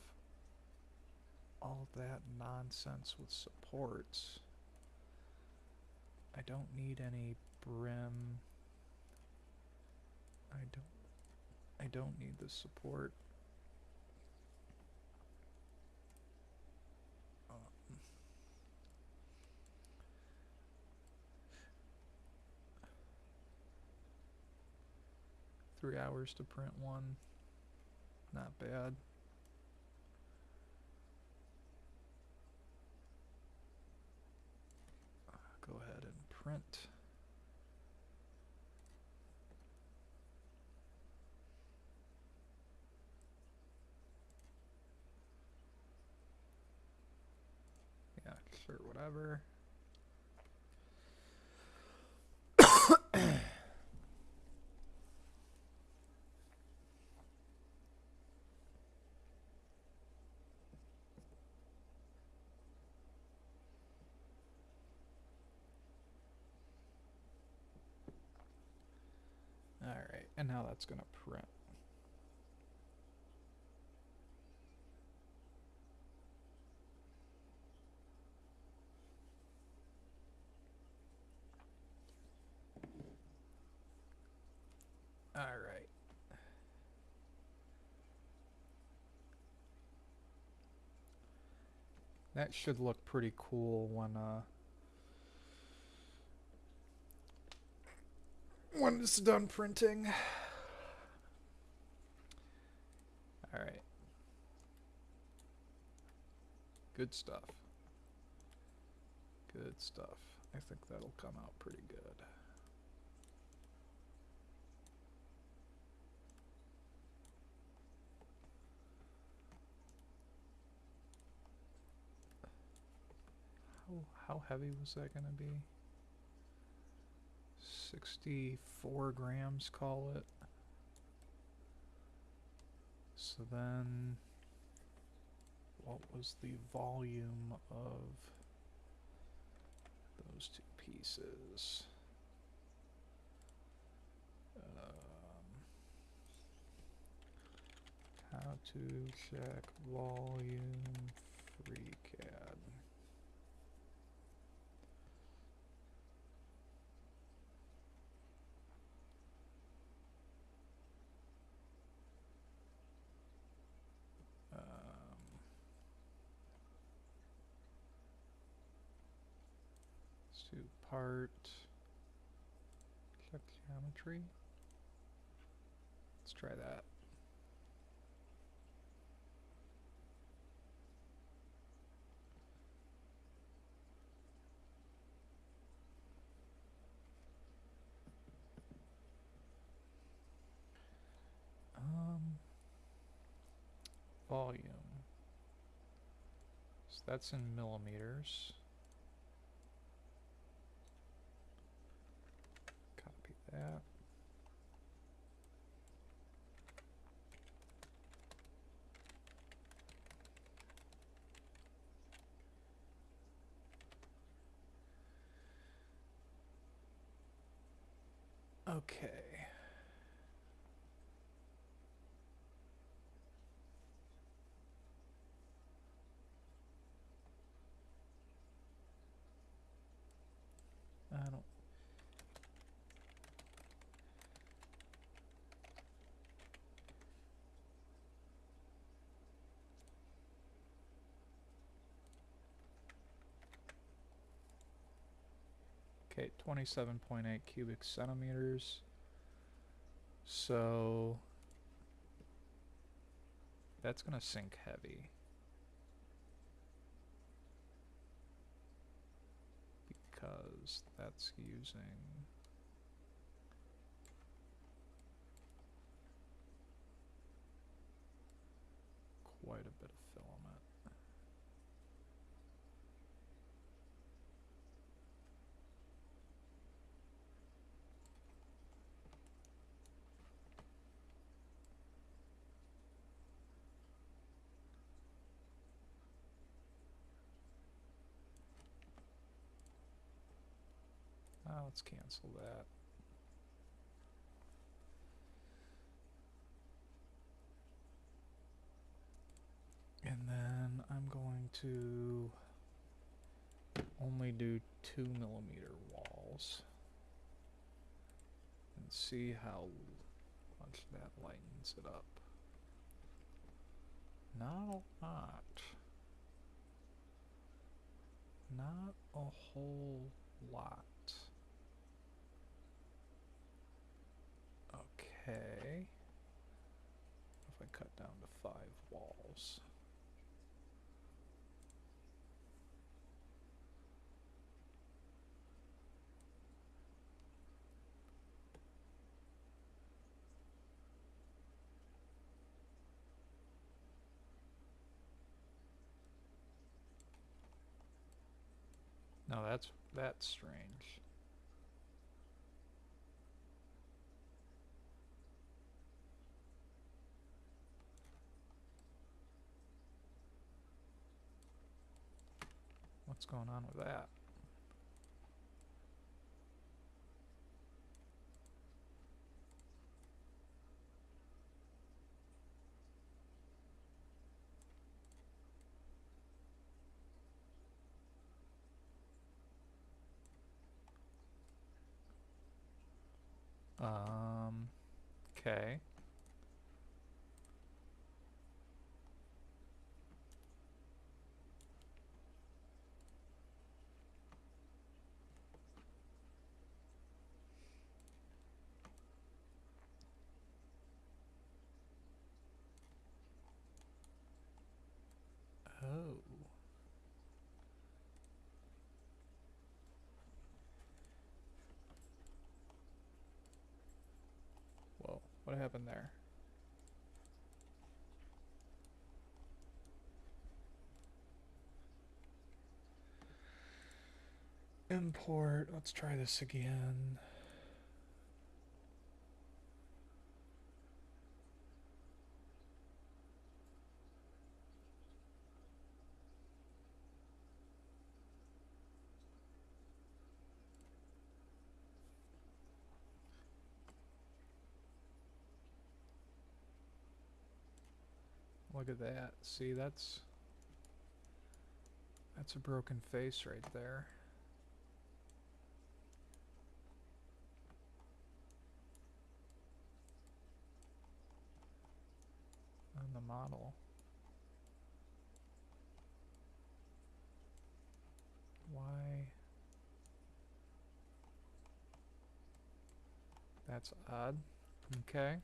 all that nonsense with supports. I don't need any brim. I don't need the support. 3 hours to print one. Not bad. Go ahead and print. Yeah, sure, whatever. Alright, and now that's going to print. Alright. That should look pretty cool when it's done printing. Alright. Good stuff. Good stuff. I think that'll come out pretty good. How heavy was that going to be? 64 grams, call it. So then what was the volume of those two pieces? How to check volume FreeCAD. Let's do part check geometry. Let's try that. Volume. So that's in millimeters. Copy that. Okay. I don't. Okay, 27.8 cubic centimeters. So that's gonna sink heavy. Because that's using quite a bit of filament. Let's cancel that. And then I'm going to only do 2mm walls and see how much that lightens it up. Not a lot. Not a whole lot. Okay. If I cut down to 5 walls. No, that's strange. What's going on with that? Okay. Oh. Whoa, what happened there? Import, let's try this again. Look at that. See, that's a broken face right there. On the model. Why? That's odd. Okay.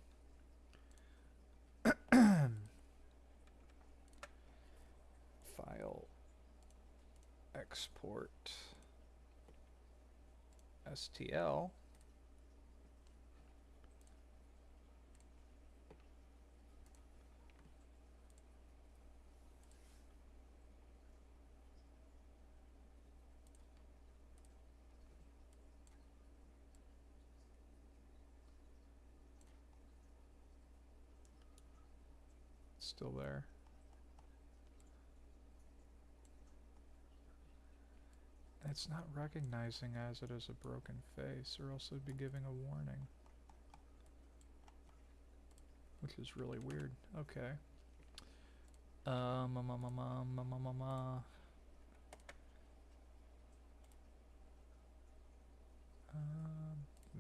File. Export. STL. Still there. It's not recognizing as it as a broken face, or else it'd be giving a warning. Which is really weird. Okay.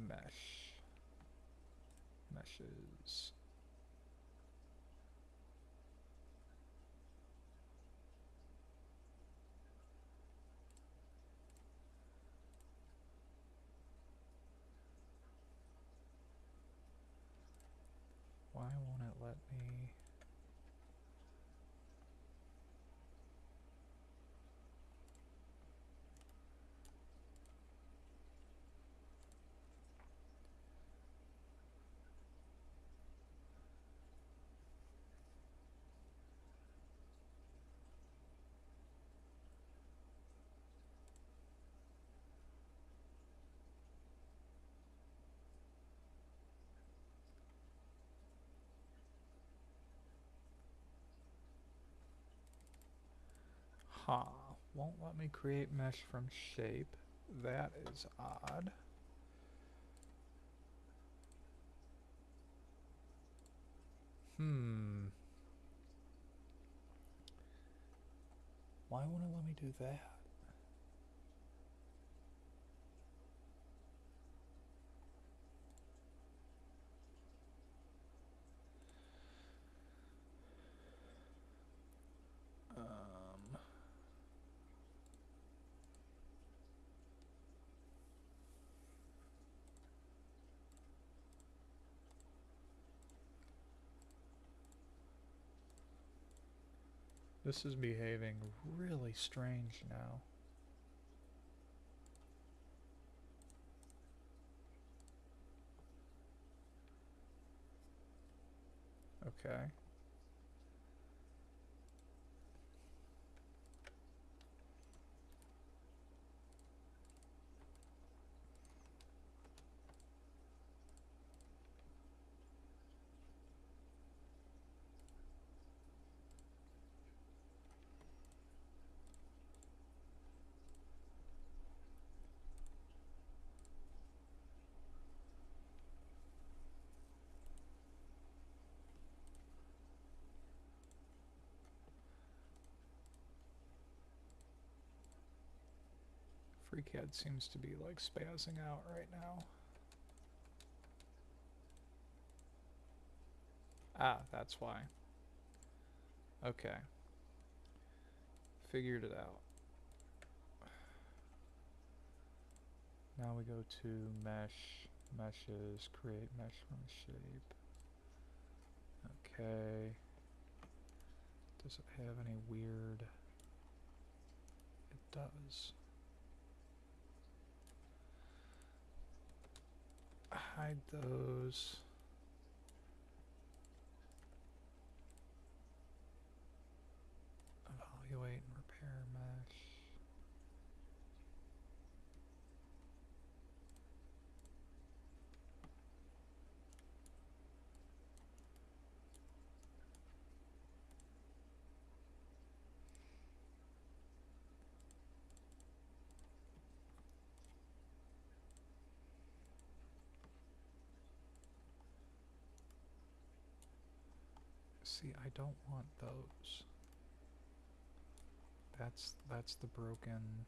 Mesh. Meshes. Why won't it let me? Huh. Won't let me create mesh from shape. That is odd. Why won't it let me do that? This is behaving really strange now. Okay. FreeCAD seems to be like spazzing out right now. Ah, that's why. Okay. Figured it out. Now we go to mesh, meshes, create mesh from shape. Okay. Does it have any weird? It does. Hide those. Evaluate and repair mesh. See, I don't want those. That's the broken.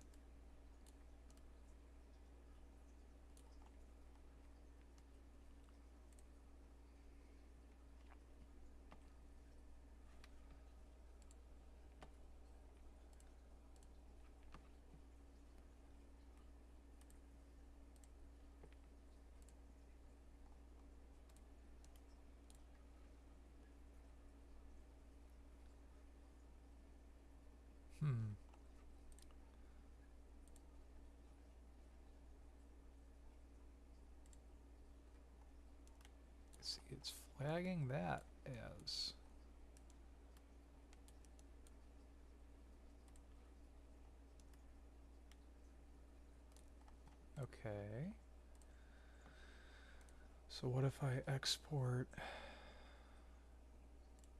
Hmm. See, it's flagging that as. Okay. So what if I export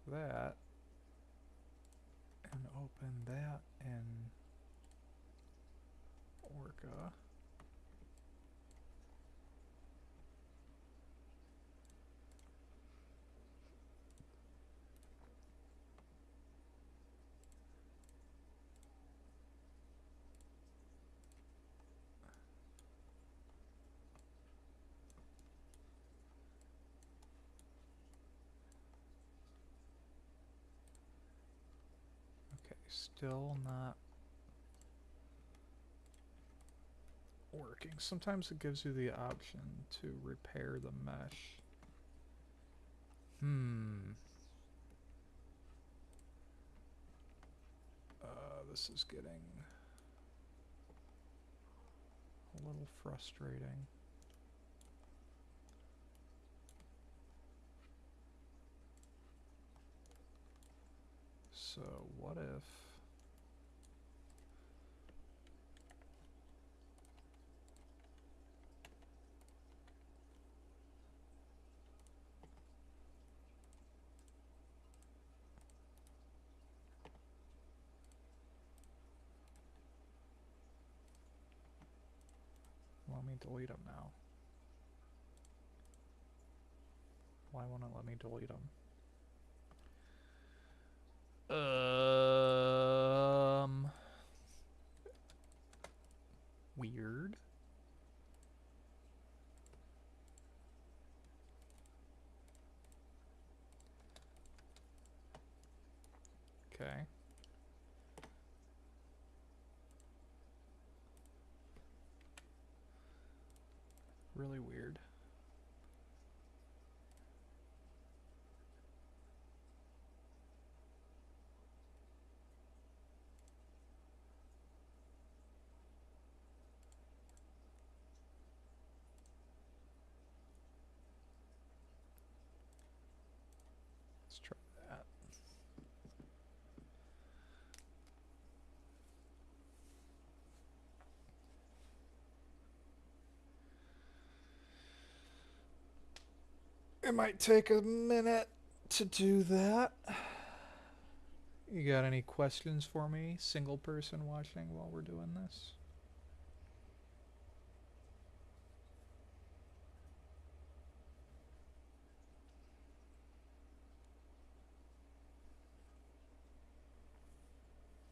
that and open that in Orca? Okay, still not working. Sometimes it gives you the option to repair the mesh. This is getting a little frustrating. So what if let me delete them now? Why won't it let me delete them? Weird. Okay. Really weird. Let's try that. It might take a minute to do that. You got any questions for me, single person watching while we're doing this?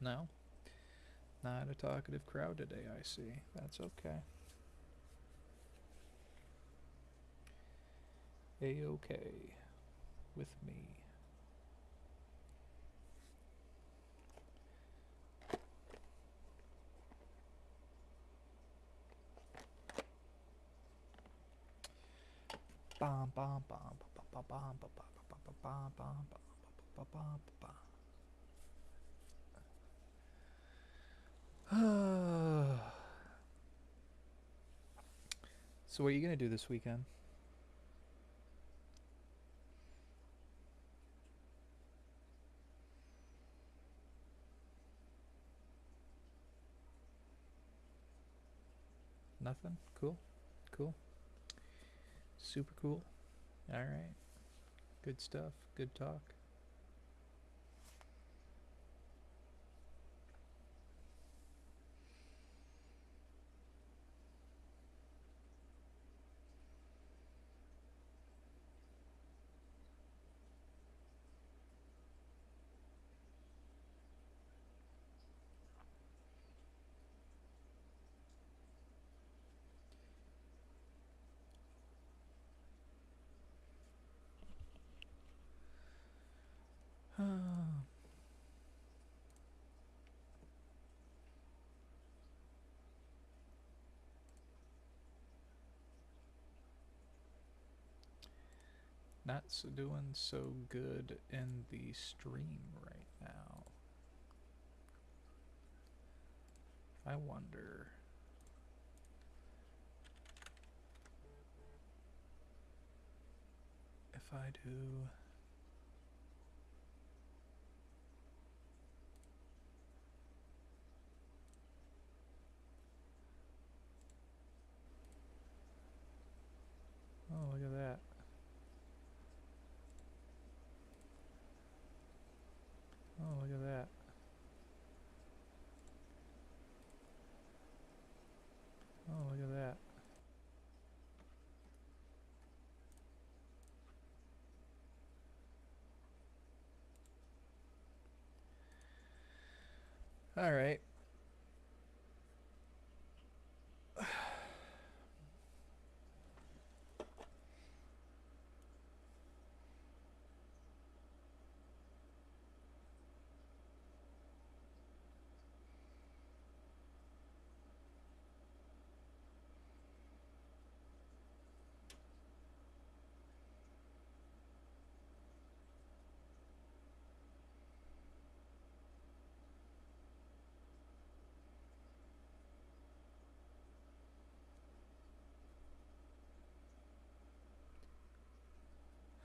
No? Not a talkative crowd today, I see. That's okay. A-okay with me. Bom bom bom bom bom bom bom bom bom bom bom bom. So what are you gonna do this weekend? Nothing? Cool. Cool. Super cool. Alright. Good stuff. Good talk. not doing so good in the stream right now. I wonder. If I do. Oh, look at that. Oh, look at that. Oh, look at that. All right.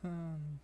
Hmm.